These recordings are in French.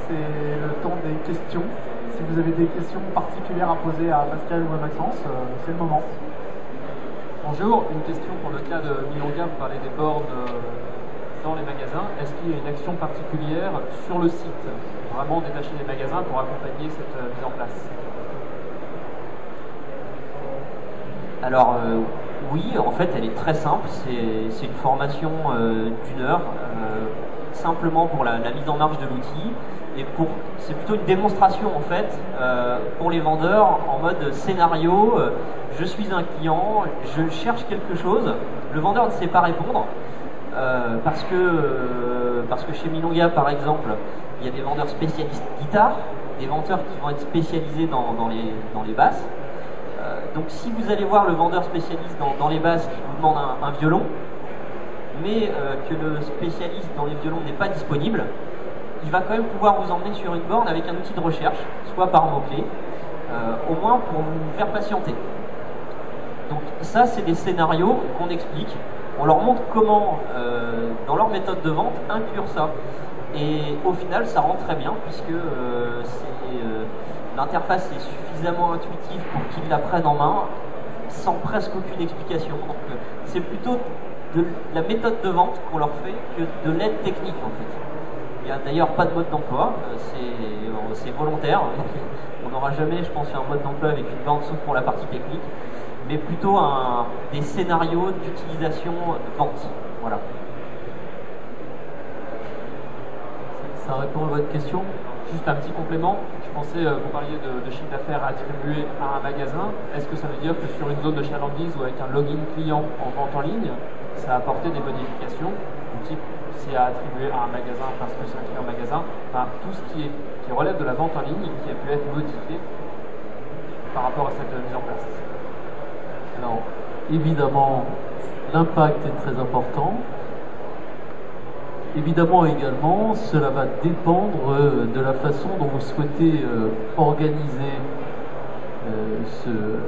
c'est le temps des questions. Si vous avez des questions particulières à poser à Pascal ou à Maxence, c'est le moment. Bonjour, une question pour le cas de Milonga, vous parlez des bornes dans les magasins. Est-ce qu'il y a une action particulière sur le site, vraiment détacher les magasins pour accompagner cette mise en place? Alors oui, en fait elle est très simple, c'est une formation d'1 heure, simplement pour la mise en marche de l'outil, et c'est plutôt une démonstration en fait pour les vendeurs en mode scénario. Je suis un client, je cherche quelque chose, le vendeur ne sait pas répondre, parce que chez Milonga par exemple, il y a des vendeurs spécialistes guitare, des vendeurs qui vont être spécialisés dans les basses. Donc si vous allez voir le vendeur spécialiste dans les basses qui vous demande un violon, mais que le spécialiste dans les violons n'est pas disponible, il va quand même pouvoir vous emmener sur une borne avec un outil de recherche, soit par mots-clés, au moins pour vous faire patienter. Donc ça, c'est des scénarios qu'on explique, on leur montre comment, dans leur méthode de vente, inclure ça. Et au final, ça rend très bien, puisque l'interface est suffisamment intuitive pour qu'ils la prennent en main, sans presque aucune explication. Donc c'est plutôt de la méthode de vente qu'on leur fait que de l'aide technique en fait. Il n'y a d'ailleurs pas de mode d'emploi, c'est volontaire. On n'aura jamais, je pense, un mode d'emploi avec une vente sauf pour la partie technique, mais plutôt des scénarios d'utilisation vente. Voilà. Ça répond à votre question? Juste un petit complément, je pensais, vous parliez de chiffre d'affaires attribué à un magasin. Est-ce que ça veut dire que sur une zone de chalandise ou avec un login client en vente en ligne, ça a apporté des modifications du type c'est à attribuer à un magasin parce que c'est un client magasin, enfin, tout ce qui relève de la vente en ligne qui a pu être modifié par rapport à cette mise en place? Alors, évidemment, l'impact est très important. Évidemment également, cela va dépendre de la façon dont vous souhaitez organiser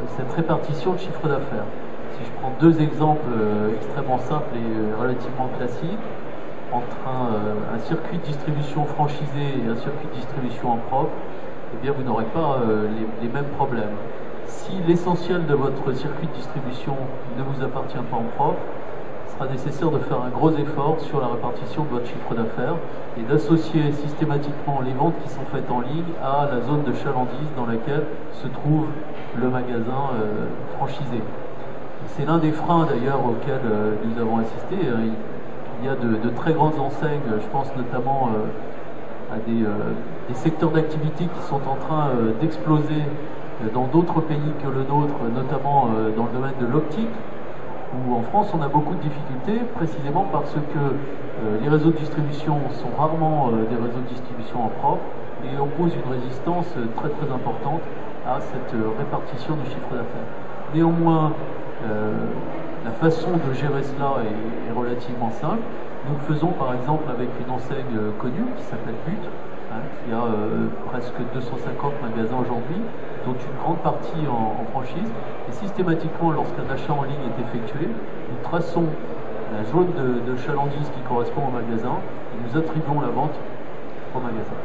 cette répartition de chiffre d'affaires. Si je prends deux exemples extrêmement simples et relativement classiques, entre un circuit de distribution franchisé et un circuit de distribution en propre, eh bien vous n'aurez pas les mêmes problèmes. Si l'essentiel de votre circuit de distribution ne vous appartient pas en propre, il sera nécessaire de faire un gros effort sur la répartition de votre chiffre d'affaires et d'associer systématiquement les ventes qui sont faites en ligne à la zone de chalandise dans laquelle se trouve le magasin franchisé. C'est l'un des freins d'ailleurs auxquels nous avons assisté. Il y a de très grandes enseignes, je pense notamment à des secteurs d'activité qui sont en train d'exploser dans d'autres pays que le nôtre, notamment dans le domaine de l'optique, où en France on a beaucoup de difficultés, précisément parce que les réseaux de distribution sont rarement des réseaux de distribution en propre, et opposent une résistance très très importante à cette répartition du chiffre d'affaires. Néanmoins, la façon de gérer cela est relativement simple. Nous le faisons par exemple avec une enseigne connue qui s'appelle But, qui a presque 250 magasins aujourd'hui, dont une grande partie en franchise. Et systématiquement, lorsqu'un achat en ligne est effectué, nous traçons la zone de chalandise qui correspond au magasin et nous attribuons la vente au magasin.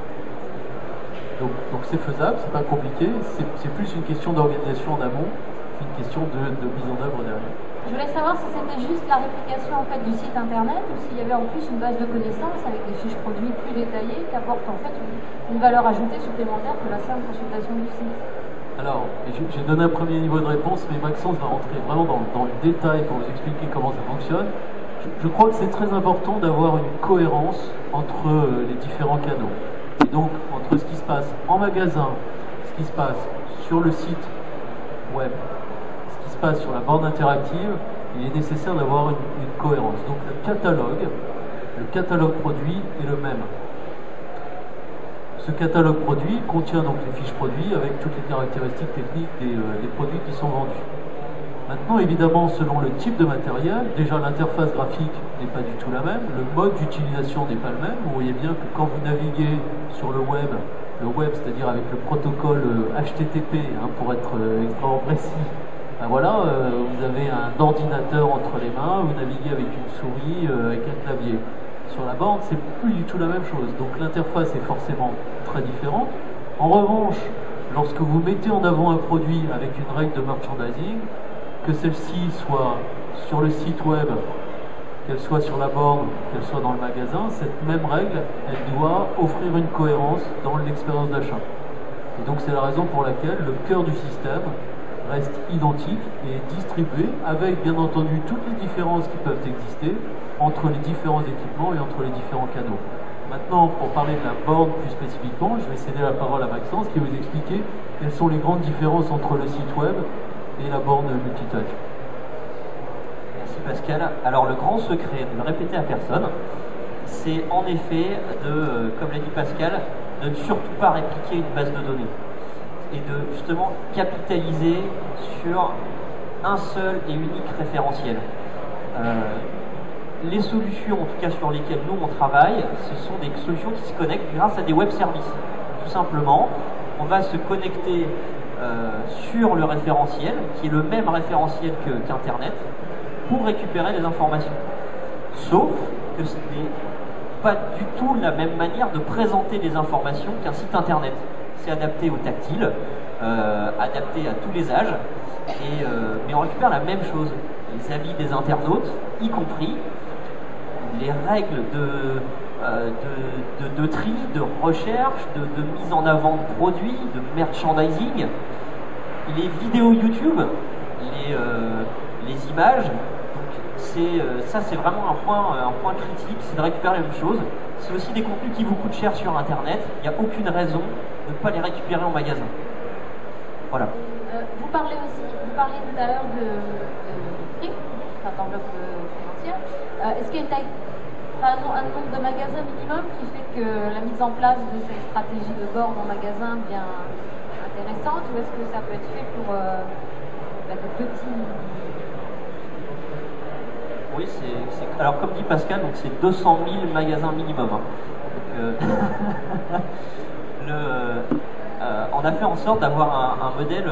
Donc c'est faisable, c'est pas compliqué, c'est plus une question d'organisation en amont qu'une question de mise en œuvre derrière. Je voulais savoir si c'était juste la réplication en fait du site internet ou s'il y avait en plus une base de connaissances avec des fiches produits plus détaillées qui apportent en fait une valeur ajoutée supplémentaire que la simple consultation du site. Alors, j'ai donné un premier niveau de réponse, mais Maxence va rentrer vraiment dans le détail pour vous expliquer comment ça fonctionne. Je crois que c'est très important d'avoir une cohérence entre les différents canaux. Et donc, entre ce qui se passe en magasin, ce qui se passe sur le site web, ce qui se passe sur la borne interactive, il est nécessaire d'avoir une cohérence. Donc le catalogue produit est le même. Ce catalogue produit contient donc les fiches produits avec toutes les caractéristiques techniques des produits qui sont vendus. Maintenant, évidemment, selon le type de matériel, déjà l'interface graphique n'est pas du tout la même, le mode d'utilisation n'est pas le même. Vous voyez bien que quand vous naviguez sur le web, c'est-à-dire avec le protocole HTTP, pour être extrêmement précis, ben voilà, vous avez un ordinateur entre les mains, vous naviguez avec une souris, avec un clavier. sur la borne, c'est plus du tout la même chose. Donc l'interface est forcément très différente. En revanche, lorsque vous mettez en avant un produit avec une règle de merchandising, que celle-ci soit sur le site web, qu'elle soit sur la borne, qu'elle soit dans le magasin, cette même règle, elle doit offrir une cohérence dans l'expérience d'achat. Et donc c'est la raison pour laquelle le cœur du système reste identique et distribué avec bien entendu toutes les différences qui peuvent exister entre les différents équipements et entre les différents canaux. Maintenant, pour parler de la borne plus spécifiquement, je vais céder la parole à Maxence qui va vous expliquer quelles sont les grandes différences entre le site web et la borne multitouch. Merci Pascal. Alors le grand secret, de le répéter à personne, c'est en effet de, comme l'a dit Pascal, de ne surtout pas répliquer une base de données et de justement capitaliser sur un seul et unique référentiel. Les solutions, en tout cas sur lesquelles nous on travaille, ce sont des solutions qui se connectent grâce à des web services. Tout simplement, on va se connecter sur le référentiel, qui est le même référentiel qu'Internet, pour récupérer les informations. Sauf que ce n'est pas du tout la même manière de présenter les informations qu'un site Internet. C'est adapté au tactile, adapté à tous les âges, mais on récupère la même chose. Les avis des internautes, y compris les règles de tri, de recherche, de mise en avant de produits, de merchandising, les vidéos YouTube, les images. Donc ça c'est vraiment un point critique, c'est de récupérer la même chose. C'est aussi des contenus qui vous coûtent cher sur Internet. Il n'y a aucune raison de ne pas les récupérer en magasin. Voilà. Vous parliez tout à l'heure de prix, enfin d'enveloppe financière. Est-ce qu'il y a une taille, un nombre de magasins minimum qui fait que la mise en place de cette stratégie de borne en magasin devient intéressante, ou est-ce que ça peut être fait pour des petits... Oui, alors comme dit Pascal, donc c'est 200 000 magasins minimum. Hein. Donc, on a fait en sorte d'avoir un modèle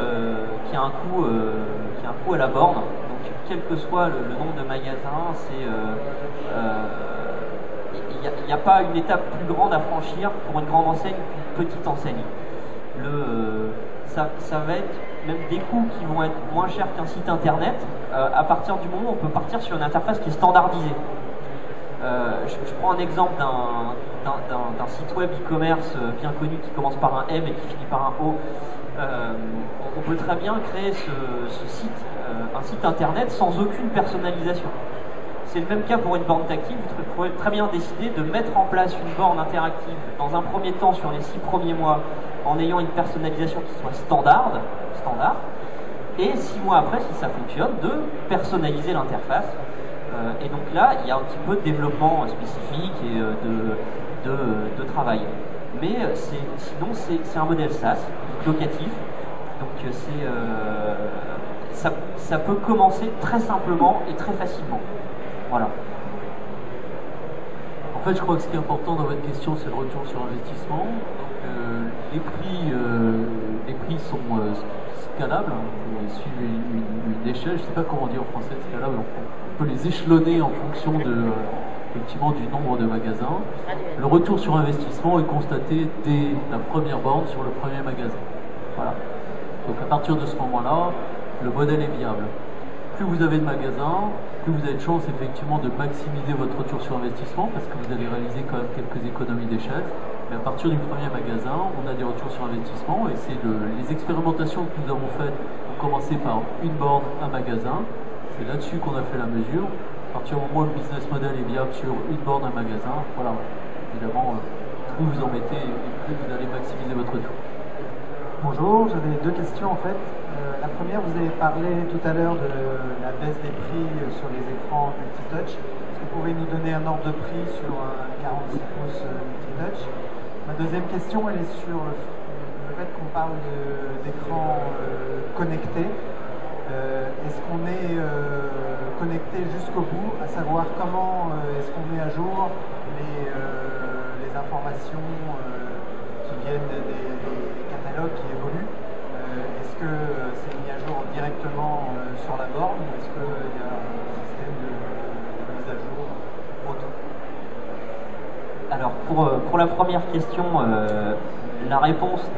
qui a un coût à la borne. Donc quel que soit le nombre de magasins, il n'y a pas une étape plus grande à franchir pour une grande enseigne qu'une petite enseigne. Ça va être même des coûts qui vont être moins chers qu'un site internet, à partir du moment où on peut partir sur une interface qui est standardisée. Je prends un exemple d'un site web e-commerce bien connu qui commence par un M et qui finit par un O. On peut très bien créer ce site, un site internet sans aucune personnalisation. C'est le même cas pour une borne tactile. Vous pouvez très bien décider de mettre en place une borne interactive dans un premier temps sur les 6 premiers mois en ayant une personnalisation qui soit standard, et 6 mois après, si ça fonctionne, de personnaliser l'interface. Et donc là, il y a un petit peu de développement spécifique et de travail. Mais sinon, c'est un modèle SaaS, locatif. Donc ça peut commencer très simplement et très facilement. Voilà. En fait, je crois que ce qui est important dans votre question, c'est le retour sur investissement. Donc, les prix sont scalables, ils suivent une échelle, je ne sais pas comment dire en français scalable, on peut les échelonner en fonction effectivement du nombre de magasins. Le retour sur investissement est constaté dès la première borne sur le premier magasin. Voilà. Donc à partir de ce moment-là, le modèle est viable. Plus vous avez de magasins, plus vous avez de chance effectivement de maximiser votre retour sur investissement parce que vous allez réaliser quand même quelques économies d'échelle. Mais à partir du premier magasin, on a des retours sur investissement et c'est les expérimentations que nous avons faites ont commencé par une borne, un magasin. C'est là-dessus qu'on a fait la mesure. À partir du moment où le business model est viable sur une borne, un magasin, voilà, évidemment, plus vous en mettez et plus vous allez maximiser votre retour. Bonjour, j'avais deux questions en fait. La première, vous avez parlé tout à l'heure de la baisse des prix sur les écrans multitouch. Est-ce que vous pouvez nous donner un ordre de prix sur un 46 pouces multitouch? Ma deuxième question, elle est sur le fait qu'on parle d'écran connecté. Est-ce qu'on est connecté jusqu'au bout, à savoir comment est-ce qu'on met à jour les informations qui viennent des catalogues qui évoluent? Est-ce que c'est mis à jour directement sur la borne ou est-ce qu'il y a un système de mise à jour autre? Alors pour la première question, la réponse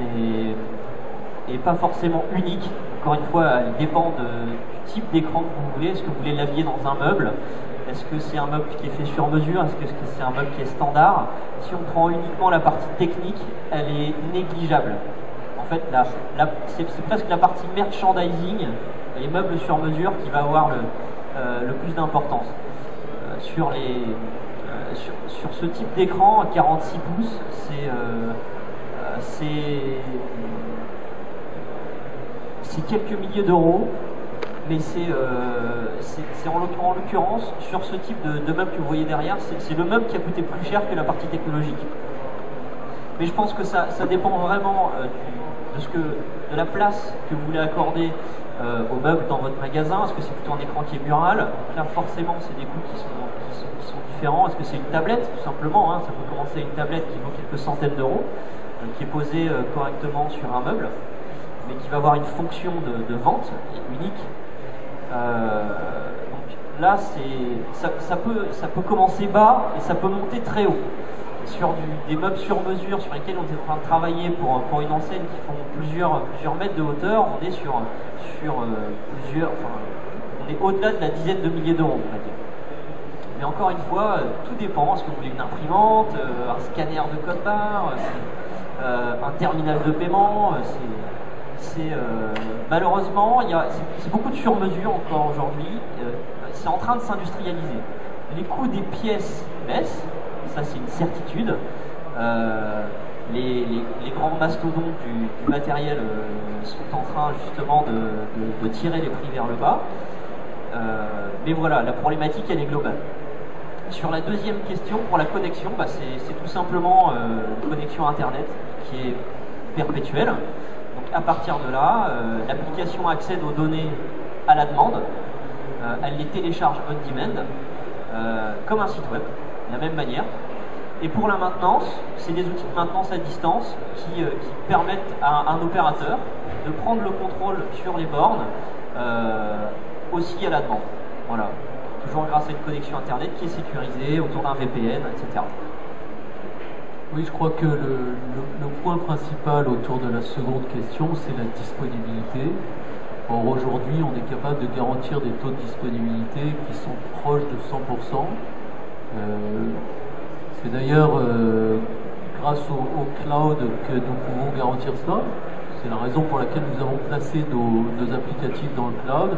n'est pas forcément unique. Encore une fois, elle dépend du type d'écran que vous voulez. Est-ce que vous voulez l'habiller dans un meuble? Est-ce que c'est un meuble qui est fait sur mesure? Est-ce que c'est un meuble qui est standard? Si on prend uniquement la partie technique, elle est négligeable. En fait, c'est presque la partie merchandising, les meubles sur mesure, qui va avoir le plus d'importance. Sur ce type d'écran, 46 pouces, c'est quelques milliers d'euros, mais c'est en l'occurrence, sur ce type de meuble que vous voyez derrière, c'est le meuble qui a coûté plus cher que la partie technologique. Mais je pense que ça dépend vraiment de la place que vous voulez accorder au meuble dans votre magasin. Est-ce que c'est plutôt un écran qui est mural? Là, forcément, c'est des coûts qui sont différents. Est-ce que c'est une tablette? Tout simplement, hein, ça peut commencer à une tablette qui vaut quelques centaines d'euros, qui est posée correctement sur un meuble, mais qui va avoir une fonction de vente unique. Donc là, ça peut commencer bas et ça peut monter très haut. Sur des meubles sur mesure sur lesquels on est en train de travailler pour une enseigne qui font plusieurs mètres de hauteur, on est sur on est au-delà de la dizaine de milliers d'euros, on va dire. Mais encore une fois, tout dépend. Est-ce que vous voulez une imprimante, un scanner de code barre, un terminal de paiement? Malheureusement, c'est beaucoup de sur-mesure encore aujourd'hui. C'est en train de s'industrialiser. Les coûts des pièces baissent, ça c'est une certitude. Les grands mastodontes du matériel sont en train justement de tirer les prix vers le bas. Mais voilà, la problématique elle est globale. Sur la deuxième question, pour la connexion, c'est tout simplement une connexion Internet qui est perpétuelle. Donc à partir de là, l'application accède aux données à la demande, elle les télécharge on demand, comme un site web, de la même manière. Et pour la maintenance, c'est des outils de maintenance à distance qui permettent à un opérateur de prendre le contrôle sur les bornes aussi à la demande. Voilà. Toujours grâce à une connexion Internet qui est sécurisée autour d'un VPN, etc. Oui, je crois que le point principal autour de la seconde question, c'est la disponibilité. Or, aujourd'hui, on est capable de garantir des taux de disponibilité qui sont proches de 100%. C'est d'ailleurs grâce au cloud que nous pouvons garantir cela. C'est la raison pour laquelle nous avons placé nos applicatifs dans le cloud,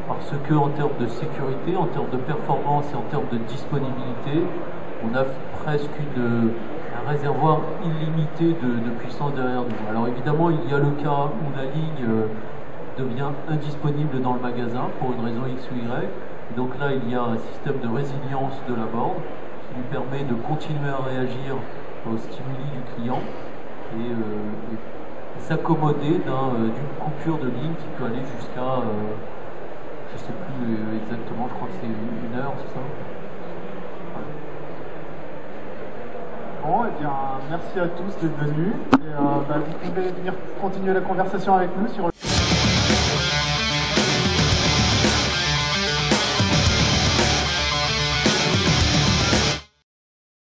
parce que en termes de sécurité, en termes de performance et en termes de disponibilité, on a presque un réservoir illimité de puissance derrière nous. Alors évidemment, il y a le cas où la ligne devient indisponible dans le magasin pour une raison X ou Y. Et donc là, il y a un système de résilience de la borne qui lui permet de continuer à réagir aux stimuli du client et s'accommoder d'une coupure de ligne qui peut aller jusqu'à, je ne sais plus exactement, je crois que c'est 1 heure, c'est ça? Bon, et bien, merci à tous d'être venus. Et, vous pouvez venir continuer la conversation avec nous sur le...